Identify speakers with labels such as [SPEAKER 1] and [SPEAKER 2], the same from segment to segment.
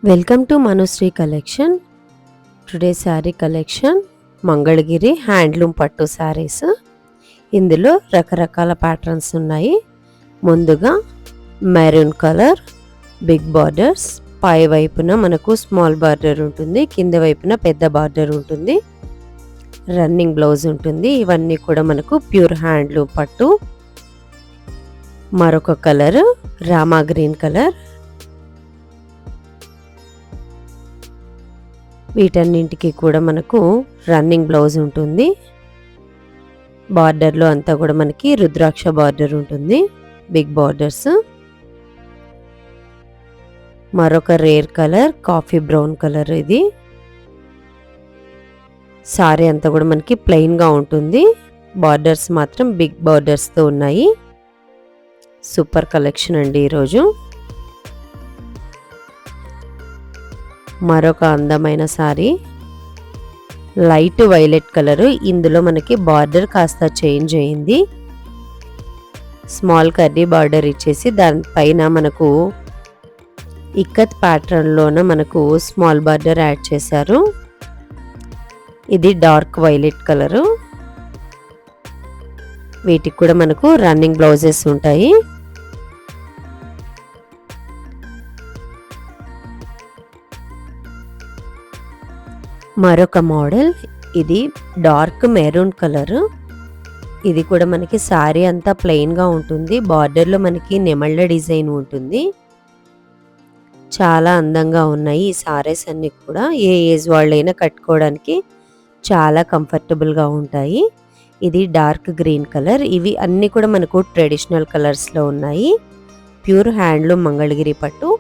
[SPEAKER 1] Welcome to Manushree collection. Today sari collection Mangalagiri handloom పట్టు శారీస్. ఇందులో రకరకాల ప్యాటర్న్స్ ఉన్నాయి. ముందుగా మెరూన్ కలర్ బిగ్ బార్డర్స్, పై వైపున మనకు స్మాల్ బార్డర్ ఉంటుంది, కింద వైపున పెద్ద బార్డర్ ఉంటుంది, రన్నింగ్ బ్లౌజ్ ఉంటుంది. ఇవన్నీ కూడా మనకు ప్యూర్ హ్యాండ్లూమ్ పట్టు. మరొక కలర్ రామా గ్రీన్ కలర్. వీటన్నింటికి కూడా మనకు రన్నింగ్ బ్లౌజ్ ఉంటుంది. బార్డర్లో అంతా కూడా మనకి రుద్రాక్ష బార్డర్ ఉంటుంది, బిగ్ బార్డర్స్. మరొక rare colour coffee brown colour. ఇది సారీ అంతా కూడా మనకి ప్లెయిన్గా ఉంటుంది, బార్డర్స్ మాత్రం బిగ్ బార్డర్స్తో ఉన్నాయి. సూపర్ కలెక్షన్ అండి ఈరోజు. మరొక అందమైన సారీ లైట్ వైలెట్ కలరు. ఇందులో మనకి బార్డర్ కాస్త చేంజ్ అయింది. స్మాల్ కర్రీ బార్డర్ ఇచ్చేసి దానిపైన మనకు ఇక్కత్ ప్యాటర్న్లోన మనకు స్మాల్ బార్డర్ యాడ్ చేశారు. ఇది డార్క్ వైలెట్ కలరు. వీటికి కూడా మనకు రన్నింగ్ బ్లౌజెస్ ఉంటాయి. మరొక మోడల్ ఇది డార్క్ మెరూన్ కలర్. ఇది కూడా మనకి సారీ అంతా ప్లెయిన్గా ఉంటుంది, బార్డర్లో మనకి నెమళ్ళ డిజైన్ ఉంటుంది. చాలా అందంగా ఉన్నాయి ఈ సారీస్ అన్నీ కూడా. ఏ ఏజ్ వాళ్ళైనా కట్టుకోవడానికి చాలా కంఫర్టబుల్గా ఉంటాయి. ఇది డార్క్ గ్రీన్ కలర్. ఇవి అన్నీ కూడా మనకు ట్రెడిషనల్ కలర్స్లో ఉన్నాయి. ప్యూర్ హ్యాండ్లూమ్ మంగళగిరి పట్టు.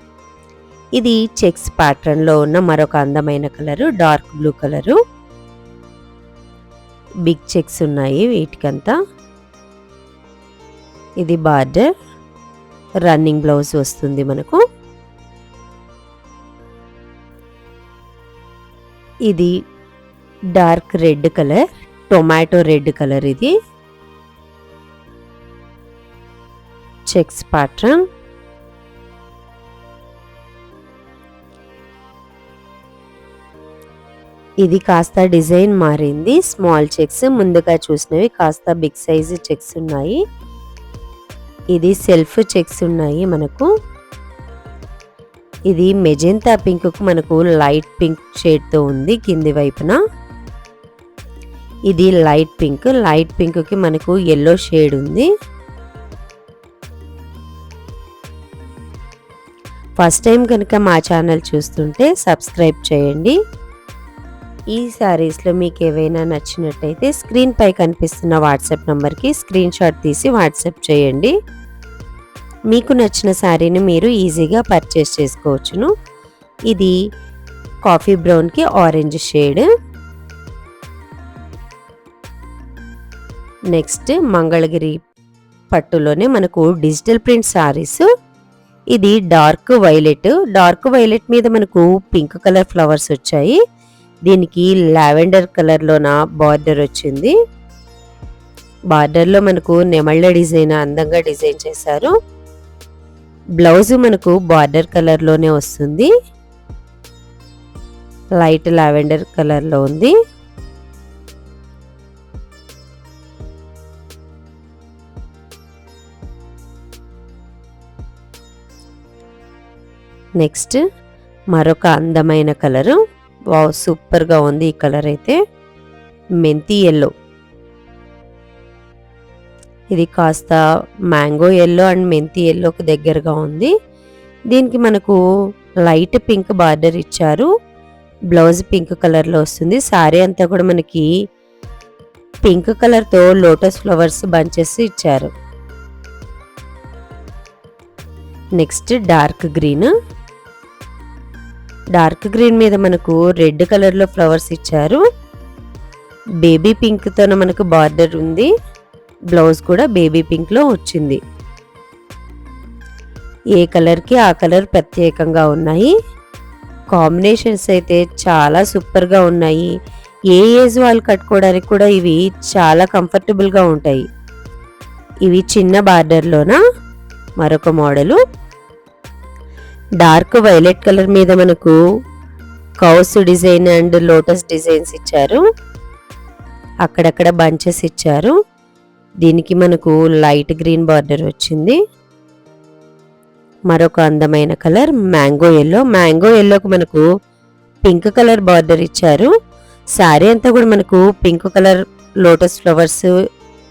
[SPEAKER 1] ఇది చెక్స్ ప్యాటర్న్లో ఉన్న మరొక అందమైన colour dark blue colour. Big checks ఉన్నాయి వీటికంతా. ఇది బార్డర్, రన్నింగ్ బ్లౌజ్ వస్తుంది మనకు. ఇది dark red colour, tomato red colour. ఇది చెక్స్ ప్యాటర్న్. ఇది కాస్త డిజైన్ మారింది, స్మాల్ చెక్స్. ముందుగా చూసినవి కాస్త బిగ్ సైజు చెక్స్ ఉన్నాయి. ఇది సెల్ఫ్ చెక్స్ ఉన్నాయి మనకు. ఇది మెజెంతా పింక్ కు మనకు లైట్ పింక్ షేడ్తో ఉంది కింది వైపున. ఇది లైట్ పింక్, లైట్ పింక్ కి మనకు ఎల్లో షేడ్ ఉంది. ఫస్ట్ టైం కనుక మా ఛానల్ చూస్తుంటే సబ్స్క్రైబ్ చేయండి. ఈ శారీస్లో మీకు ఏవైనా నచ్చినట్టయితే స్క్రీన్ పై కనిపిస్తున్న వాట్సాప్ నంబర్కి స్క్రీన్ షాట్ తీసి వాట్సాప్ చేయండి. మీకు నచ్చిన శారీని మీరు ఈజీగా పర్చేస్ చేసుకోవచ్చును. ఇది కాఫీ బ్రౌన్కి ఆరెంజ్ షేడ్. నెక్స్ట్ మంగళగిరి పట్టులోనే మనకు డిజిటల్ ప్రింట్ శారీస్. ఇది డార్క్ వైలెట్. డార్క్ వైలెట్ మీద మనకు పింక్ కలర్ ఫ్లవర్స్ వచ్చాయి. దీనికి లావెండర్ కలర్లోన బార్డర్ వచ్చింది. బార్డర్లో మనకు నెమళ్ళ డిజైన్ అందంగా డిజైన్ చేశారు. బ్లౌజ్ మనకు బార్డర్ కలర్లోనే వస్తుంది, లైట్ లావెండర్ కలర్లో ఉంది. నెక్స్ట్ మరొక అందమైన కలరు. వావ్, సూపర్గా ఉంది ఈ కలర్ అయితే. మెంతి ఎల్లో. ఇది కాస్త మ్యాంగో ఎల్లో అండ్ మెంతి ఎల్లోకి దగ్గరగా ఉంది. దీనికి మనకు లైట్ పింక్ బార్డర్ ఇచ్చారు. బ్లౌజ్ పింక్ కలర్లో వస్తుంది. సారీ అంతా కూడా మనకి పింక్ కలర్తో లోటస్ ఫ్లవర్స్ బంచెస్ ఇచ్చారు. Next dark green. Dark green మీద మనకు రెడ్ కలర్లో ఫ్లవర్స్ ఇచ్చారు. బేబీ పింక్తో మనకు బార్డర్ ఉంది. బ్లౌజ్ కూడా బేబీ పింక్లో వచ్చింది. ఏ కలర్కి ఆ కలర్ ప్రత్యేకంగా ఉన్నాయి. కాంబినేషన్స్ అయితే చాలా సూపర్గా ఉన్నాయి. ఏ ఏజ్ వాళ్ళు కట్టుకోవడానికి కూడా ఇవి చాలా కంఫర్టబుల్గా ఉంటాయి. ఇవి చిన్న బార్డర్లోన మరొక మోడలు. డార్క్ వైలెట్ కలర్ మీద మనకు cows design and lotus designs ఇచ్చారు. అక్కడక్కడ బంచెస్ ఇచ్చారు. దీనికి మనకు లైట్ గ్రీన్ బార్డర్ వచ్చింది. మరొక అందమైన కలర్ మ్యాంగో ఎల్లో. మ్యాంగో ఎల్లోకి మనకు పింక్ కలర్ బార్డర్ ఇచ్చారు. శారీ అంతా కూడా మనకు పింక్ కలర్ లోటస్ ఫ్లవర్స్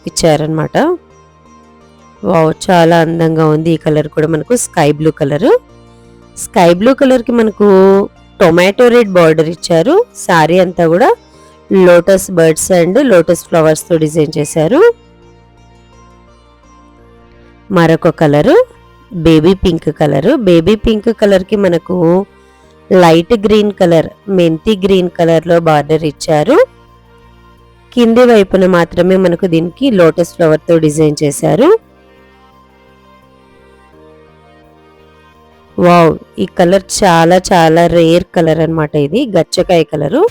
[SPEAKER 1] ఇచ్చారనమాట. వావ్, చాలా అందంగా ఉంది. ఈ కలర్ కూడా మనకు sky blue colour. Sky blue కలర్కి మనకు టొమాటో రెడ్ బార్డర్ ఇచ్చారు. శారీ అంతా కూడా లోటస్ బర్డ్స్ అండ్ లోటస్ ఫ్లవర్స్తో డిజైన్ చేశారు. మరొక colour baby pink colour. Baby pink కలర్కి మనకు లైట్ గ్రీన్ కలర్, మెంతి గ్రీన్ కలర్లో బార్డర్ ఇచ్చారు. కింది వైపున మాత్రమే మనకు దీనికి లోటస్ ఫ్లవర్తో డిజైన్ చేశారు. వావ్, ఈ కలర్ చాలా చాలా రేర్ కలర్ అన్నమాట. ఇది గచ్చకాయ కలరు.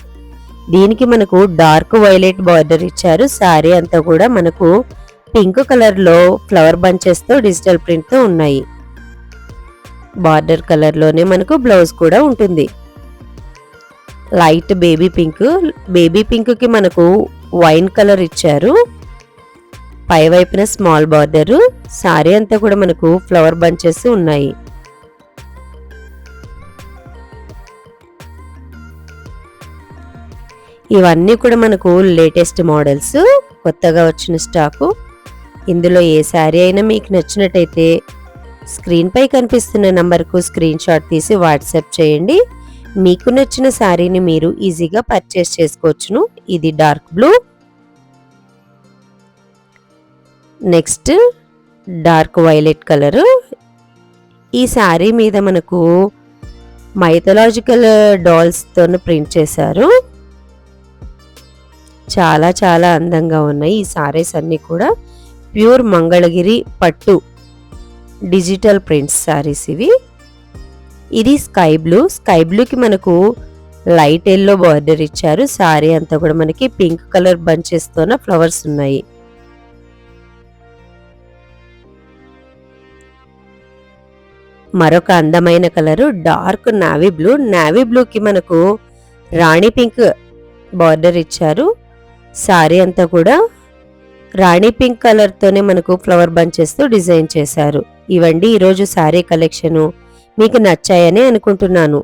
[SPEAKER 1] దీనికి మనకు డార్క్ వైలెట్ బార్డర్ ఇచ్చారు. శారీ అంతా కూడా మనకు పింక్ కలర్ లో ఫ్లవర్ బంచెస్ తో డిజిటల్ ప్రింట్ తో ఉన్నాయి. బార్డర్ కలర్ లోనే మనకు బ్లౌజ్ కూడా ఉంటుంది. Light baby pink. Baby pink కి మనకు వైన్ కలర్ ఇచ్చారు. పై వైపున స్మాల్ బార్డర్. శారీ అంతా కూడా మనకు ఫ్లవర్ బంచెస్ ఉన్నాయి. ఇవన్నీ కూడా మనకు లేటెస్ట్ మోడల్స్, కొత్తగా వచ్చిన స్టాకు. ఇందులో ఏ శారీ అయినా మీకు నచ్చినట్టయితే స్క్రీన్ పై కనిపిస్తున్న నంబర్కు స్క్రీన్ షాట్ తీసి వాట్సాప్ చేయండి. మీకు నచ్చిన శారీని మీరు ఈజీగా పర్చేస్ చేసుకోవచ్చును. ఇది dark blue. Next dark violet colour. ఈ శారీ మీద మనకు మైథలాజికల్ డాల్స్తో ప్రింట్ చేశారు. చాలా చాలా అందంగా ఉన్నాయి ఈ సారీస్ అన్నీ కూడా. ప్యూర్ మంగళగిరి పట్టు డిజిటల్ ప్రింట్స్ సారీస్ ఇవి. ఇది స్కై బ్లూ. స్కై బ్లూకి మనకు లైట్ ఎల్లో బార్డర్ ఇచ్చారు. సారీ అంతా కూడా మనకి పింక్ కలర్ బంచెస్తోన ఫ్లవర్స్ ఉన్నాయి. మరొక అందమైన colour dark navy blue. Navy బ్లూకి మనకు రాణి పింక్ బార్డర్ ఇచ్చారు. సారీ అంతా కూడా రాణి పింక్ కలర్తోనే మనకు ఫ్లవర్ బంచెస్తో డిజైన్ చేశారు. ఇవండి ఈరోజు శారీ కలెక్షను. మీకు నచ్చాయని అనుకుంటున్నాను.